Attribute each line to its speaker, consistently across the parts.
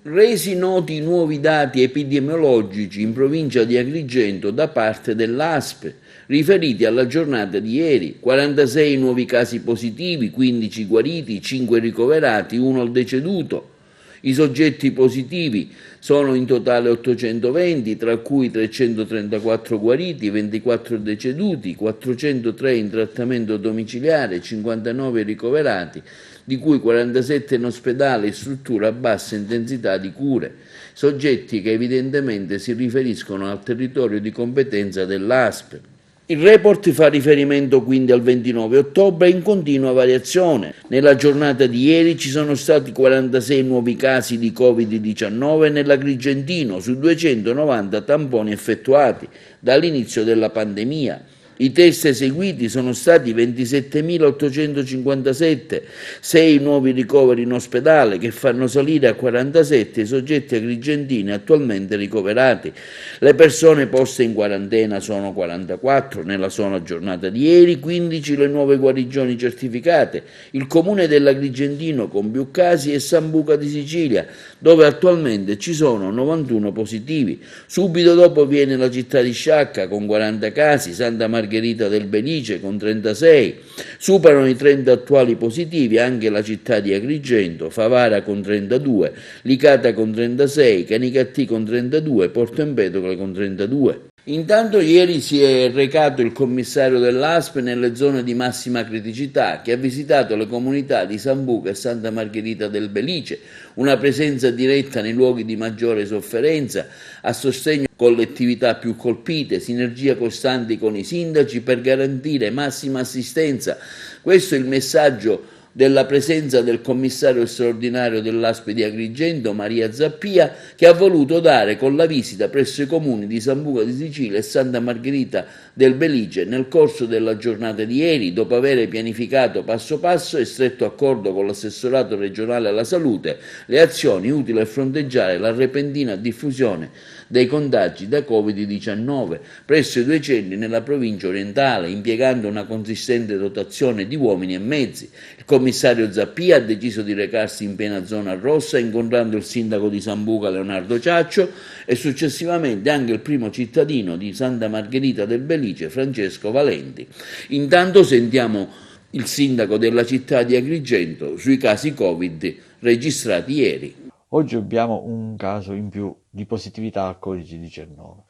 Speaker 1: Resi noti i nuovi dati epidemiologici in provincia di Agrigento da parte dell'ASP, riferiti alla giornata di ieri: 46 nuovi casi positivi, 15 guariti, 5 ricoverati, 1 deceduto. I soggetti positivi sono in totale 820, tra cui 334 guariti, 24 deceduti, 403 in trattamento domiciliare, 59 ricoverati, di cui 47 in ospedale e strutture a bassa intensità di cure, soggetti che evidentemente si riferiscono al territorio di competenza dell'ASP. Il report fa riferimento quindi al 29 ottobre in continua variazione. Nella giornata di ieri ci sono stati 46 nuovi casi di Covid-19 nell'Agrigentino su 290 tamponi effettuati dall'inizio della pandemia. I test eseguiti sono stati 27.857, 6 nuovi ricoveri in ospedale che fanno salire a 47 i soggetti agrigentini attualmente ricoverati. Le persone poste in quarantena sono 44 nella sola giornata di ieri, 15 le nuove guarigioni certificate. Il comune dell'Agrigentino con più casi è Sambuca di Sicilia, dove attualmente ci sono 91 positivi. Subito dopo viene la città di Sciacca con 40 casi, Santa Margherita del Belice con 36, superano i 30 attuali positivi anche la città di Agrigento, Favara con 32, Licata con 36, Canicattì con 32, Porto Empedocle con 32. Intanto ieri si è recato il commissario dell'ASP nelle zone di massima criticità, che ha visitato le comunità di Sambuca e Santa Margherita del Belice, una presenza diretta nei luoghi di maggiore sofferenza, a sostegno collettività più colpite, sinergia costante con i sindaci per garantire massima assistenza. Questo è il messaggio della presenza del commissario straordinario dell'ASP di Agrigento, Maria Zappia, che ha voluto dare con la visita presso i comuni di Sambuca di Sicilia e Santa Margherita del Belice nel corso della giornata di ieri, dopo aver pianificato passo passo e stretto accordo con l'assessorato regionale alla salute le azioni utili a fronteggiare la repentina diffusione dei contagi da Covid-19 presso i due centri nella provincia orientale, impiegando una consistente dotazione di uomini e mezzi. Il commissario Zappia ha deciso di recarsi in piena zona rossa, incontrando il sindaco di Sambuca Leonardo Ciaccio e successivamente anche il primo cittadino di Santa Margherita del Belice, Francesco Valenti. Intanto sentiamo il sindaco della città di Agrigento sui casi Covid registrati ieri.
Speaker 2: Oggi abbiamo un caso in più di positività al Covid-19,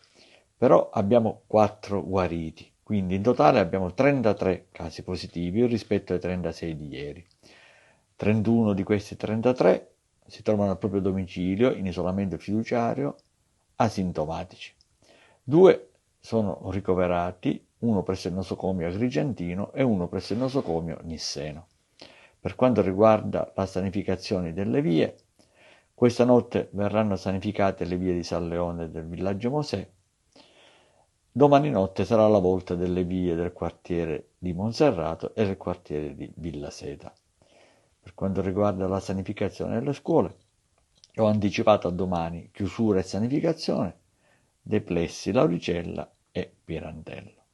Speaker 2: però abbiamo 4 guariti, quindi in totale abbiamo 33 casi positivi rispetto ai 36 di ieri. 31 di questi 33 si trovano al proprio domicilio in isolamento fiduciario asintomatici. 2 sono ricoverati, uno presso il nosocomio agrigentino e uno presso il nosocomio nisseno. Per quanto riguarda la sanificazione delle vie, questa notte verranno sanificate le vie di San Leone e del villaggio Mosè. Domani notte sarà la volta delle vie del quartiere di Monserrato e del quartiere di Villa Seta. Per quanto riguarda la sanificazione delle scuole, ho anticipato a domani chiusura e sanificazione dei plessi Lauricella e Pirandello.